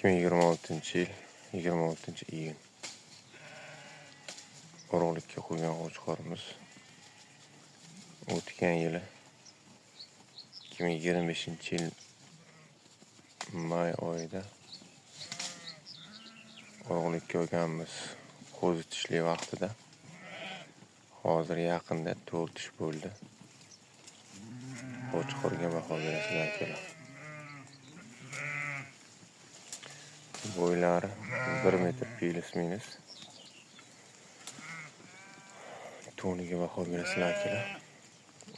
2026-yil 26-iyun. Urug'likka qo'ygan qo'chqorimiz o'tgan yili 2025-yil may oyida urug'likka qo'yganmiz. Qo'zi tishli vaqtida. Hozir yaqinda 4 tish bo'ldi. Qo'chqorga baho berasizlar akalar. Bo'ylari 1 metr plus-minus. To'niga baho berasizlar akalar.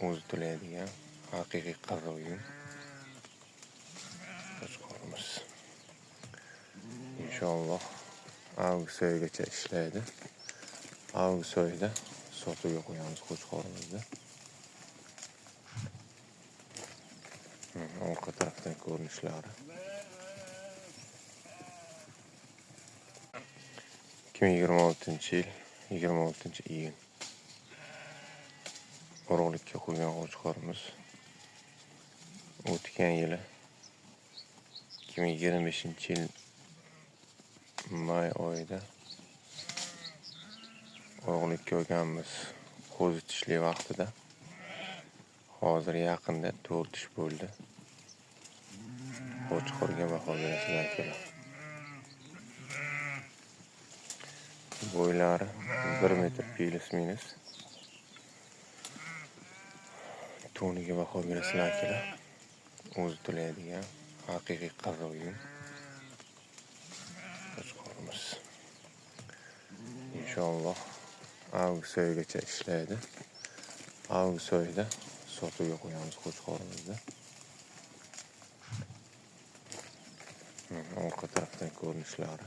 O'zi to'laydigan haqiqiy qarg'oyim qo'chqorimiz. Inshaalloh avgust oyigacha ishlaydi. Avgust oyida sotuvga qo'yamiz qo'chqorimizni. Orqa tarafdan ko'rinishlari. 2026-yil 26-iyun. Urug'likka qo'ygan qo'chqorimiz o'tgan yili 2025-yil may oyida urug'likka qo'yganmiz. Qo'zi tishli vaqtida. Hozir yaqinda 4 tish bo'ldi. Qo'chqorga baho berasizlar akalar. Bo'ylari 1 metr plus-minus. To'niga baho berasizlar akalar. O'zi to'laydigan haqiqiy qarg'oyim qo'chqorimiz. Inshaalloh avgust oyigacha ishlaydi. Avgust oyida sotuvga qo'yamiz qo'chqorimizni. Orqa tarafdan ko'rinishlari.